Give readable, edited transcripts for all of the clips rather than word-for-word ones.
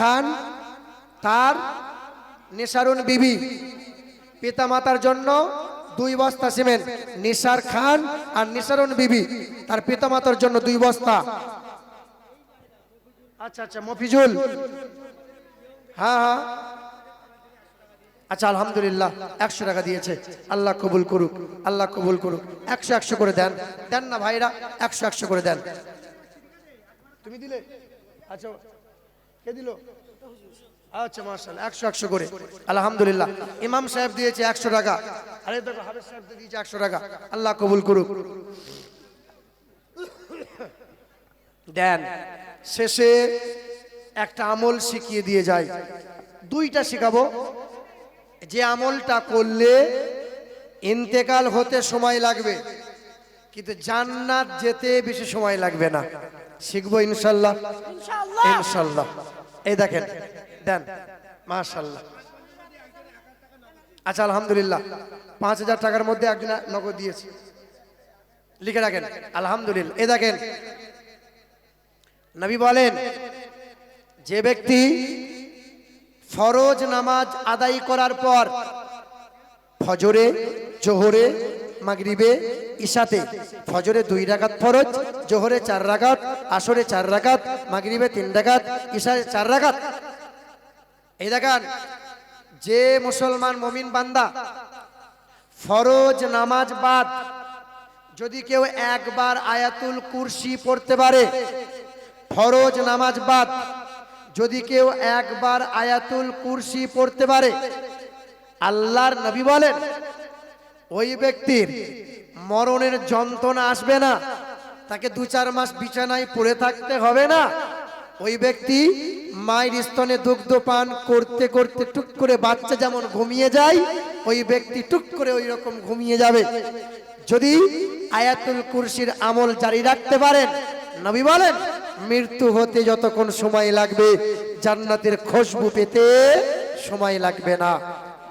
খান তার নিসারুন বিবি, পিতা মাতার জন্য 2 বস্তা সিমেন্ট। নিসার খান আর নিসারুন বিবি তার পিতা মাতার জন্য 2 বস্তা। আচ্ছা আচ্ছা মফিজুল, হ্যাঁ হ্যাঁ আচ্ছা আলহামদুলিল্লাহ 100 টাকা দিয়েছে, আল্লাহ কবুল করুক, আল্লাহ কবুল করুক। 100 100 করে দেন, দেন না ভাইরা, 100 100 করে দেন। তুমি দিলে? আচ্ছা কে দিল? আচ্ছা মাশাআল্লাহ 100 100 করে আলহামদুলিল্লাহ। ইমাম সাহেব দিয়েছে 100 টাকা, আরে দেখো হাফেজ সাহেব দিয়েছে 100 টাকা, আল্লাহ কবুল করুক। দেন। শেষে একটা আমল শিখিয়ে দিয়ে যায়, 2টা শেখাবো, যে আমলটা করলে ইন্তেকাল হতে সময় লাগবে কিন্তু জান্নাত যেতে বেশি সময় লাগবে না। শিখবো ইনশাআল্লাহ, ইনশাআল্লাহ। এই দেখেন, দেন মাশাআল্লাহ। আচ্ছা আলহামদুলিল্লাহ 5000 টাকার মধ্যে একজন নগদ দিয়েছে, লিখে রাখেন আলহামদুলিল্লাহ। এই দেখেন নবী বলেন, যে ব্যক্তি ফরজ নামাজ আদায় করার পর ফজরে, জোহরে, মাগরিবে, ইশাতে, ফজরে 2 রাকাত ফরজ, জোহরে 4 রাকাত, আসরে 4 রাকাত, মাগরিবে 3 রাকাত, ইশায় 4 রাকাত। এই দেখেন যে মুসলমান মুমিন বান্দা ফরজ নামাজ বাদ যদি কেউ একবার আয়াতুল কুরসি পড়তে পারে, ফরজ নামাজ বাদ যদি কেউ একবার আয়াতুল কুরসি পড়তে পারে, আল্লাহর নবী বলেন ওই ব্যক্তির মরণের যন্ত্রণা আসবে না, তাকে 2-4 মাস বিছানায় পড়ে থাকতে হবে না। ওই ব্যক্তি মায়ের স্তনে দুগ্ধ পান করতে করতে টুক করে বাচ্চা যেমন ঘুমিয়ে যায়, ওই ব্যক্তি টুক করে ওই রকম ঘুমিয়ে যাবে যদি আয়াতুল কুরসির আমল জারি রাখতে পারেন। নবী বলেন মৃত্যু হতে যতক্ষণ সময় লাগবে জান্নাতের খুশবু পেতে সময় লাগবে না।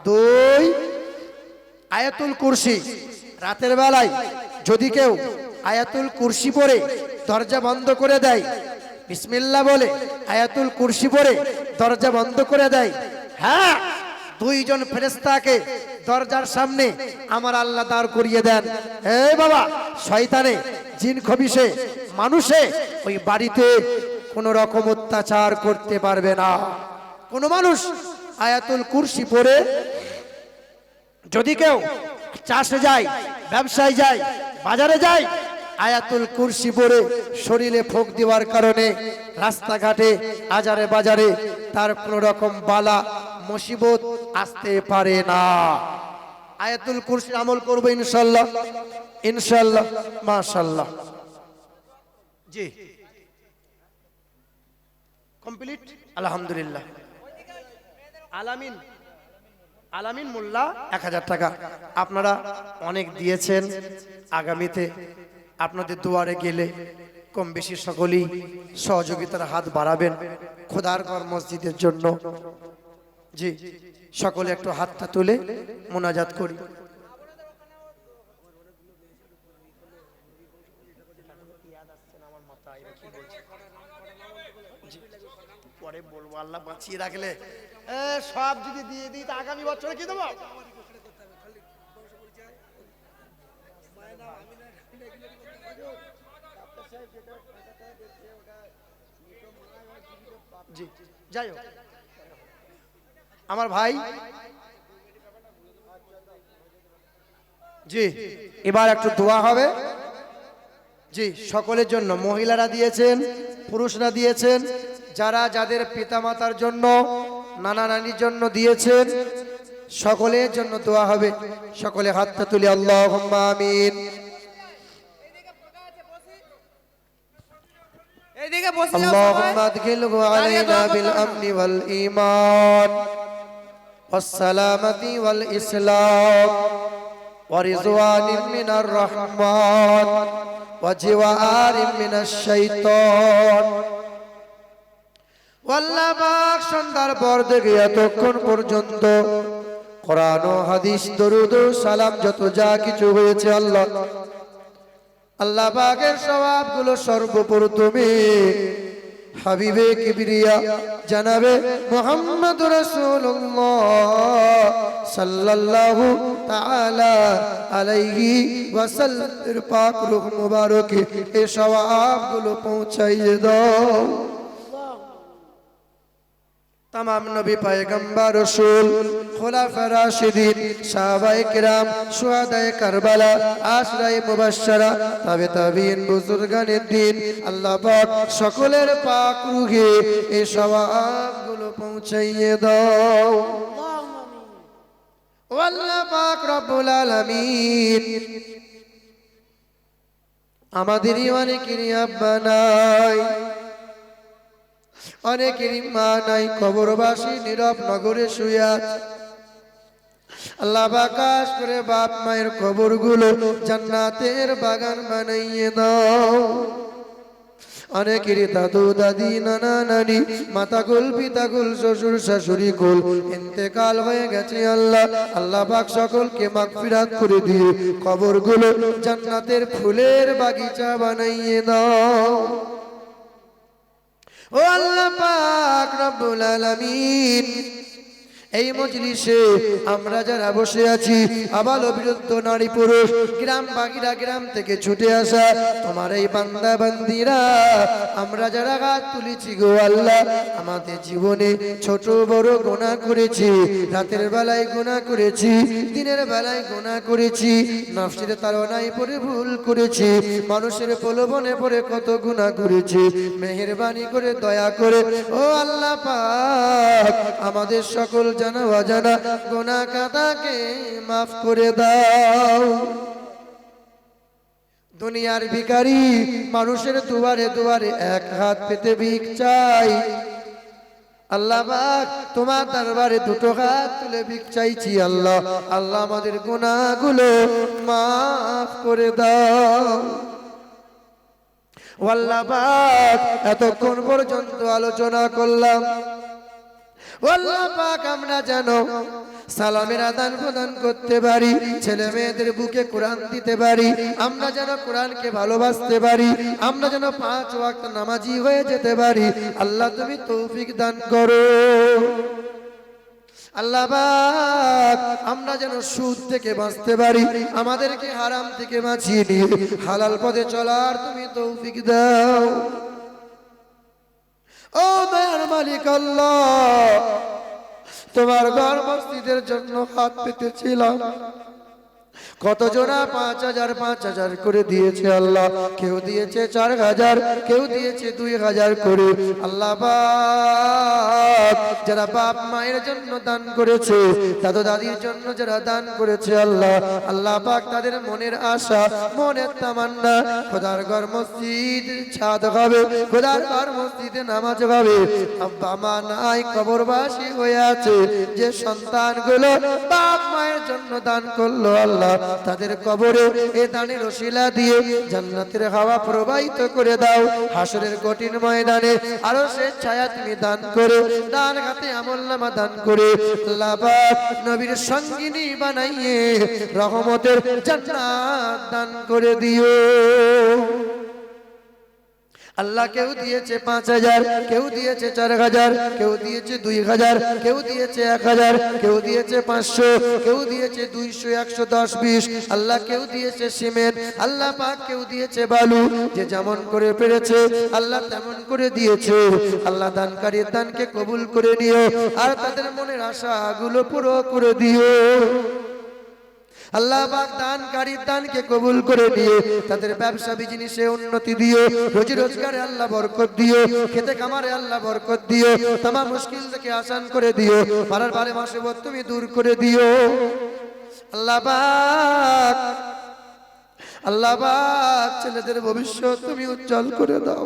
2 আয়াতুল কুরসি রাতের বেলায় যদি কেউ আয়াতুল কুরসি পড়ে দরজা বন্ধ করে দেয়, বিসমিল্লাহ বলে আয়াতুল কুরসি পড়ে দরজা বন্ধ করে দেয়, হ্যাঁ 2 জন ফেরেশতাকে দরজার সামনে আমার আল্লাহ দাঁড় করিয়ে দেন। এই বাবা, শয়তানে, জিন খবিশে, মানুষে ওই বাড়িতে কোন রকম অত্যাচার করতে পারবে না। কোন মানুষ আয়াতুল কুরসি পড়ে যদি কেউ চাষে যায়, ব্যবসায় যায়, বাজারে যায়, আয়াতুল কুরসি পড়ে শরীরে ফোঁক দেওয়ার কারণে রাস্তাঘাটে আজারে বাজারে তার কোন রকম বালা মুসিবত আসতে পারে না। আয়াতুল কুরসির আমল করব ইনশাআল্লাহ, ইনশাআল্লাহ মাশাআল্লাহ। জি কমপ্লিট আলহামদুলিল্লাহ। আলামিন, আলামিন মোল্লা 1000 টাকা আপনারা অনেক দিয়েছেন। আগামীতে আপনাদের দুয়ারে গেলে কম বেশি সকলেই সহযোগিতার হাত বাড়াবেন খোদার ঘর মসজিদের জন্য। জি সকলে একটু হাতটা তুলে মোনাজাত করি। পরে বলবো, আল্লাহ বাঁচিয়ে রাখলে সব যদি দিয়ে দিই তা আগামী বছরে কি দেবো? জি যাই হোক আমার ভাই, জি এবার একটু দোয়া হবে। জি সকলের জন্য, মহিলারা দিয়েছেন, পুরুষরা দিয়েছেন, যারা যাদের পিতামাতার জন্য, নানা নানির জন্য দিয়েছেন, সকলের জন্য দোয়া হবে। সকলে হাতটা তুলে আল্লাহুম্মা আমিন। اللهم ادخله علينا بالامن والايمان والسلامه والاسلام ورضوان من الرحمن وجوار من الشيطان। আল্লাহ পাক সন্ধ্যার পর থেকে এতক্ষণ পর্যন্ত কোরআন ও হাদিস, দরুদ ও সালাম যত যা কিছু হয়েছে আল্লাহ, আল্লাহ পাকের সওয়াবগুলো সর্বপ্রথমে হাবিবে কিবরিয়া জানাবে মুহাম্মদ রাসূলুল্লাহ সাল্লাল্লাহু তাআলা আলাইহি ওয়াসাল্লামের পাক রূহ মুবারকে এই সওয়াবগুলো পৌঁছাইয়ে দাও। तमाम नबी पैगंबर रसूल खुलाफा राशिदीन साहबाए किराम शुहदाए करबला आशराए मुबश्शरा ताबे ताबीन बुजुर्गाने दीन अल्लाह पाक सकलेर पाक रूहे ए सवाबगुलो पहुंचाइए दाओ। अल्लाह पाक रब्बुल आलामीन आमादेर अनेकेरই আব্বা নাই, অনেকেরই মা নাই, কবরবাসী নীরব নগরে শুয়ে আছে। আল্লাহ বাকাশ করে বাপ মায়ের কবরগুলো জান্নাতের বাগান বানাইয়ে দাও। অনেকেরই দাদু দাদি নানা নানি মাতাকুল পিতাকুল শ্বশুর শাশুড়ি কুল ইন্তেকাল হয়ে গেছে। আল্লাহ আল্লাহ পাক সকলকে মাগফিরাত করে দিয়ে কবরগুলো জান্নাতের ফুলের বাগিচা বানাইয়ে দাও। ও আল্লাহ পাক রব্বুল আলামিন এই মজলিসে আমরা যারা বসে আছি আবাল বৃদ্ধ নারী পুরুষ গ্রাম বাগিরা গ্রাম থেকে ছুটে আসা তোমার এই বান্দা বান্দিরা আমরা যারা হাত তুলেছি গো আল্লাহ, আমাদের জীবনে ছোট বড় গুনাহ করেছি, রাতের বেলায় গুনাহ করেছি, দিনের বেলায় গুনাহ করেছি, নফসের তাড়নায় পড়ে ভুল করেছি, মানুষের প্রলোভনে পড়ে কত গুনাহ করেছি। মেহেরবানি করে দয়া করে ও আল্লাহ পাক আমাদের সকল জানা অজানা গুনাহ খাতাকে মাফ করে দাও। দুনিয়ার ভিখারি মানুষের দুয়ারে দুয়ারে এক হাত পেতে ভিক চাই, আল্লাহ পাক তোমার দরবারে দুটো হাত তুলে ভিক চাইছি। আল্লাহ আল্লাহ আমাদের গুনাহগুলো মাফ করে দাও। আল্লাহ পাক এতক্ষণ পর্যন্ত আলোচনা করলাম, আল্লাহ পাক আমরা যেন সালামের আদান প্রদান করতে পারি, ছেলে মেয়েদের বুকে কোরআন দিতে পারি, আমরা যেন কোরআনকে ভালোবাসতে পারি, আমরা যেন 5 ওয়াক্ত নামাজি হয়ে যেতে পারি। আল্লাহ তুমি তৌফিক দান করো। আল্লাহ পাক আমরা যেন সুদ থেকে বাঁচতে পারি, আমাদেরকে হারাম থেকে বাঁচিয়ে নিয়ে হালাল পথে চলার তুমি তৌফিক দাও। ও দয়ার মালিক আল্লাহ, তোমার ঘর মসজিদের জন্য হাত পেতেছিলাম, কত জোড়া 5000 5000 করে দিয়েছে আল্লাহ, কেউ দিয়েছে 4000, কেউ দিয়েছে 2000 করে। আল্লাহ পাক যারা বাপ মায়ের জন্য দান করেছে, দাদু দাদির জন্য যারা দান করেছে আল্লাহ আল্লাহ পাক তাদের মনের আশা মনের তামান্না খোদার ঘর মসজিদ ছাদ হবে, খোদার ঘর মসজিদে নামাজ হবে। আব্বা মা নাই কবরবাসী হয়ে আছে, যে সন্তানগুলো বাপ মায়ের জন্য দান করলো আল্লাহ তাদের কবরে এ দানের ওসিলা দিয়ে জান্নাতের হাওয়া প্রবাহিত করে দাও। হাসরের কঠিন ময়দানে আরো সে ছায়া তুমি দান করে, দান হাতে আমলনামা দান করে আল্লাহ পাক নবীর সঙ্গিনী বানাইয়ে রহমতের জান্নাত দান করে দিও। আল্লাহ কেউ দিয়েছে 5000, কেউ দিয়েছে 4000, কেউ দিয়েছে 2000, কেউ দিয়েছে 1000, কেউ দিয়েছে 500, কেউ দিয়েছে 200 110 20। আল্লাহ কেউ দিয়েছে সিমেন্ট, আল্লাহ পাক কেউ দিয়েছে বালু, যে যেমন করে পেরেছে আল্লাহ তেমন করে দিয়েছে। আল্লাহ দানকারীর দানকে কবুল করে নিও আর তাদের মনের আশাগুলো পুরো করে দিও। আল্লাহ পাক দানকারীর দানকে কবুল করে দিয়ে তাদের ব্যবসা বিজনেসে উন্নতি দিও, রুজি রোজগারে আল্লাহ বরকত দিও, খেতে খামারে আল্লাহ বরকত দিও, तमाम মুশকিল থেকে আসান করে দিও, পারার বারে মুসিবত তুমি দূর করে দিও। আল্লাহ পাক ছেলেদের ভবিষ্যৎ তুমি উজ্জ্বল করে দাও।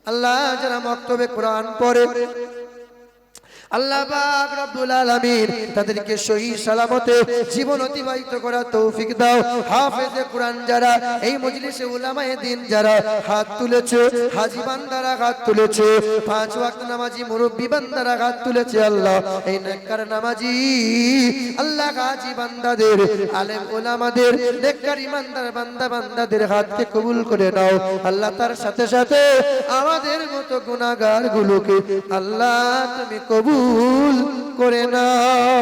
আল্লাহ যারা মক্তবে কোরআন পড়ে আল্লাহ পাক রব্বুল আলামিন তাদেরকে সহি সালামতে জীবন অতিবাহিত করার তৌফিক দাও। হাফেজে কোরআন যারা, এই মজলিসে উলামায়ে দ্বীন যারা হাত তুলেছে, হাজী বান্দারা হাত তুলেছে, 5 ওয়াক্ত নামাজি মুরব্বি বান্দারা হাত তুলেছে, আল্লাহ এই নেককার নামাজি আল্লাহ হাজী বান্দাদের, আলেম উলামাদের, নেককার ইমানদার বান্দা বান্দাদের হাতকে কবুল করে নাও আল্লাহ। তার সাথে সাথে আমাদের মতো গুনাহগার গুলোকে আল্লাহ তুমি কবুল করে নাও।